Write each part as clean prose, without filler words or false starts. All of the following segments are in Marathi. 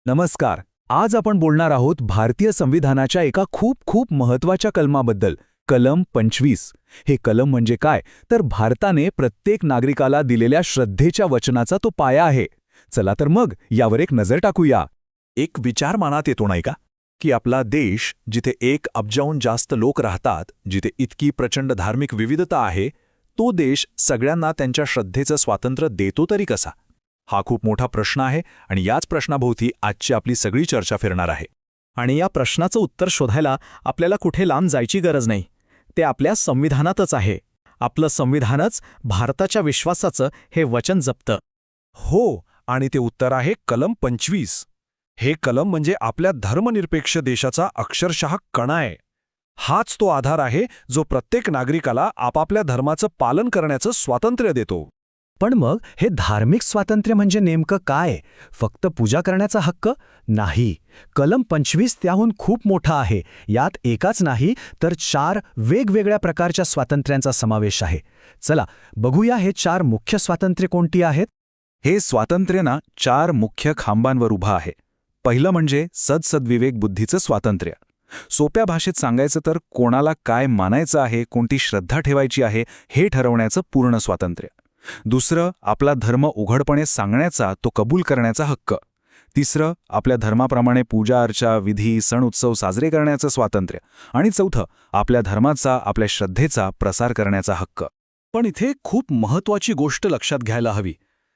नमस्कार. आज आपण बोलणार आहोत भारतीय संविधानाच्या एका खूप खूप महत्त्वाच्या कलमाबद्दल. कलम 25. हे कलम म्हणजे काय, तर भारताने प्रत्येक नागरिकाला दिलेल्या श्रद्धेच्या वचनाचा तो पाया आहे. चला तर मग यावर एक नजर टाकूया. एक विचार मनात येतो नाही का, की आपला देश जिथे 1 अब्जाहून जास्त लोक राहतात, जिथे इतकी प्रचंड धार्मिक विविधता आहे, तो देश सगळ्यांना त्यांच्या श्रद्धेचं स्वातंत्र्य देतो तरी कसा? हा खूप मोठा प्रश्न आहे आणि याच प्रश्नाभोवती आजची आपली सगळी चर्चा फिरणार आहे. आणि या प्रश्नाचं उत्तर शोधायला आपल्याला कुठे लांब जायची गरज नाही. ते आपल्या संविधानातच आहे. आपलं संविधानच भारताच्या विश्वासाचं हे वचन जपतं. हो, आणि ते उत्तर आहे कलम 25. हे कलम म्हणजे आपल्या धर्मनिरपेक्ष देशाचा अक्षरशः कणा आहे. हाच तो आधार आहे जो प्रत्येक नागरिकाला आपापल्या धर्माचं पालन करण्याचं स्वातंत्र्य देतो. पण मग हे धार्मिक स्वातंत्र्य म्हणजे नेमकं काय? फक्त पूजा करण्याचा हक्क? नाही. कलम 25 त्याहून खूप मोठा आहे. यात एकाच नाही तर 4 वेगवेगळ्या प्रकारच्या स्वातंत्र्यांचा समावेश आहे. चला बघूया हे 4 मुख्य स्वातंत्र्य कोणती आहेत. हे स्वातंत्र्य ना 4 मुख्य खांबांवर उभं आहे. पहिलं म्हणजे सदसद्विवेक बुद्धीचं स्वातंत्र्य. सोप्या भाषेत सांगायचं तर कोणाला काय मानायचं आहे, कोणती श्रद्धा ठेवायची आहे, हे ठरवण्याचं पूर्ण स्वातंत्र्य. दुसरं, आपला धर्म उघडपणे सांगण्याचा, तो कबूल करण्याचा हक्क. तिसरं, आपल्या धर्माप्रमाणे पूजा अर्चा, विधी, सण उत्सव साजरे करण्याचं स्वातंत्र्य. आणि चौथं, आपल्या धर्माचा, आपल्या श्रद्धेचा प्रसार करण्याचा हक्क. पण इथे खूप महत्त्वाची गोष्ट लक्षात घ्यायला हवी.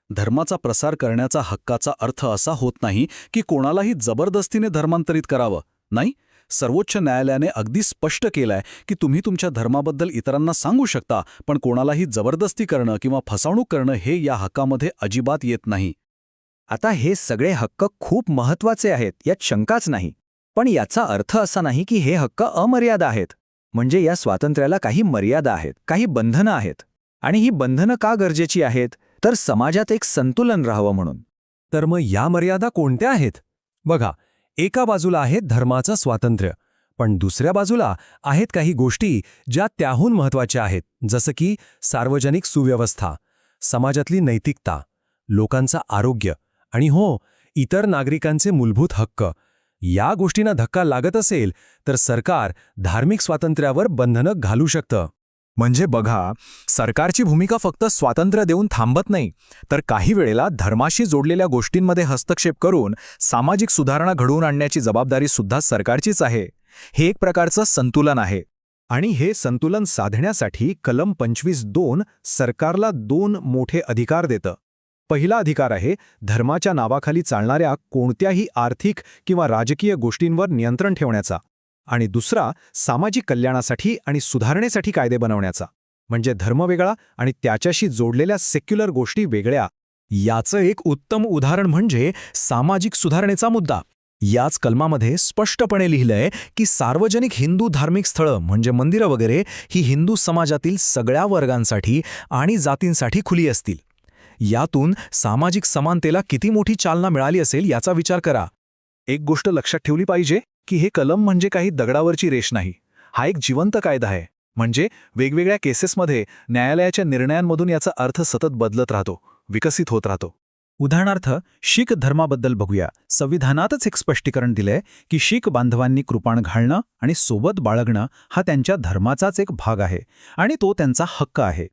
धर्माचा प्रसार करण्याचा हक्काचा अर्थ असा होत नाही की कोणालाही जबरदस्तीने धर्मांतरित करावं. नाही, सर्वोच्च न्यायालयाने अगदी स्पष्ट केलंय की तुम्ही तुमच्या धर्माबद्दल इतरांना सांगू शकता, पण कोणालाही जबरदस्ती करणं किंवा फसवणूक करणं हे या हक्कामध्ये अजिबात येत नाही. आता हे सगळे हक्क खूप महत्त्वाचे आहेत, यात शंकाच नाही. पण याचा अर्थ असा नाही की हे हक्क अमर्याद आहेत. म्हणजे या स्वातंत्र्याला काही मर्यादा आहेत, काही बंधनं आहेत. आणि ही बंधनं का गरजेची आहेत? तर समाजात एक संतुलन राहावं म्हणून. तर मग या मर्यादा कोणत्या आहेत? बघा, एका बाजूला आहे धर्माचं स्वातंत्र्य, पण दुसऱ्या बाजूला आहेत काही गोष्टी ज्या त्याहून महत्त्वाच्या आहेत, जसं की सार्वजनिक सुव्यवस्था, समाजातली नैतिकता, लोकांचं आरोग्य आणि हो, इतर नागरिकांचे मूलभूत हक्क. या गोष्टींना धक्का लागत असेल तर सरकार धार्मिक स्वातंत्र्यावर बंधनं घालू शकतं. म्हणजे बघा, सरकारची भूमिका फक्त स्वातंत्र्य देऊन थांबत नाही, तर काही वेळेला धर्माशी जोडलेल्या गोष्टींमध्ये हस्तक्षेप करून सामाजिक सुधारणा घडवून आणण्याची जबाबदारी सुद्धा सरकारचीच आहे. हे एक प्रकारचं संतुलन आहे. आणि हे संतुलन साधण्यासाठी कलम 25(2) सरकारला 2 मोठे अधिकार देतं. पहिला अधिकार आहे धर्माच्या नावाखाली चालणाऱ्या कोणत्याही आर्थिक किंवा राजकीय गोष्टींवर नियंत्रण ठेवण्याचा. आणि दुसरा, सामाजिक कल्याणासाठी आणि सुधारणेसाठी कायदे बनवण्याचा. म्हणजे धर्म वेगळा आणि त्याच्याशी जोडलेल्या सेक्युलर गोष्टी वेगळ्या. याचं एक उत्तम उदाहरण म्हणजे सामाजिक सुधारणेचा मुद्दा. याच कलमामध्ये स्पष्टपणे लिहिलंय की सार्वजनिक हिंदू धार्मिक स्थळं म्हणजे मंदिरं वगैरे ही हिंदू समाजातील सगळ्या वर्गांसाठी आणि जातींसाठी खुली असतील. यातून सामाजिक समानतेला किती मोठी चालना मिळाली असेल याचा विचार करा. एक गोष्ट लक्षात ठेवली पाहिजे की हे कलम म्हणजे काही दगडावरची रेष नाही. हा एक जिवंत कायदा आहे. म्हणजे वेगवेगळ्या केसेसमध्ये न्यायालयाच्या निर्णयांमधून याचा अर्थ सतत बदलत राहतो, विकसित होत राहतो. उदाहरणार्थ शीख धर्माबद्दल बघूया. संविधानातच एक स्पष्टीकरण दिलंय की शीख बांधवांनी कृपाण घालणं आणि सोबत बाळगणं हा त्यांच्या धर्माचाच एक भाग आहे आणि तो त्यांचा हक्क आहे.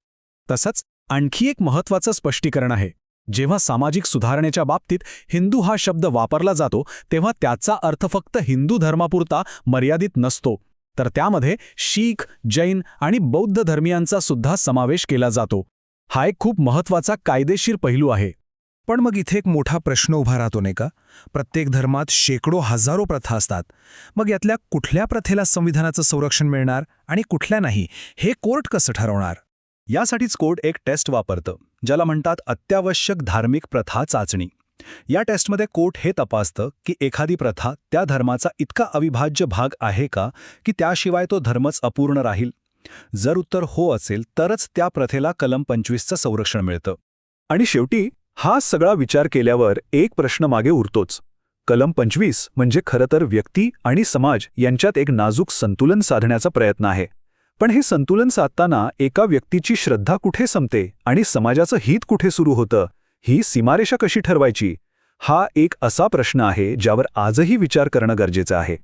तसंच आणखी एक महत्त्वाचं स्पष्टीकरण आहे. जेव्हा सामाजिक सुधारणेच्या बाबतीत हिंदू हा शब्द वापरला जातो तेव्हा त्याचा अर्थ फक्त हिंदू धर्मापुरता मर्यादित नसतो, तर त्यामध्ये शीख, जैन आणि बौद्ध धर्मियांचा सुद्धा समावेश केला जातो. हा एक खूप महत्त्वाचा कायदेशीर पैलू आहे. पण मग इथे एक मोठा प्रश्न उभा राहतो नाही का? प्रत्येक धर्मात शेकडो हजारो प्रथा असतात. मग यातल्या कुठल्या प्रथेला संविधानाचं संरक्षण मिळणार आणि कुठल्या नाही, हे कोर्ट कसं ठरवणार? यासाठीच कोर्ट एक टेस्ट वापरतं, ज्याला म्हणतात अत्यावश्यक धार्मिक प्रथा चाचणी. या टेस्टमध्ये कोर्ट हे तपासतं की एखादी प्रथा त्या धर्माचा इतका अविभाज्य भाग आहे का की त्याशिवाय तो धर्मच अपूर्ण राहील. जर उत्तर हो असेल तरच त्या प्रथेला कलम 25चं संरक्षण मिळतं. आणि शेवटी हा सगळा विचार केल्यावर एक प्रश्न मागे उरतोच. कलम 25 म्हणजे खरं तर व्यक्ती आणि समाज यांच्यात एक नाजूक संतुलन साधण्याचा प्रयत्न आहे. पण हे संतुलन साधताना एका व्यक्तीची श्रद्धा कुठे संपते आणि समाजाचं हित कुठे सुरू होतं, ही सीमारेषा कशी ठरवायची? हा एक असा प्रश्न आहे ज्यावर आजही विचार करणं गरजेचं आहे.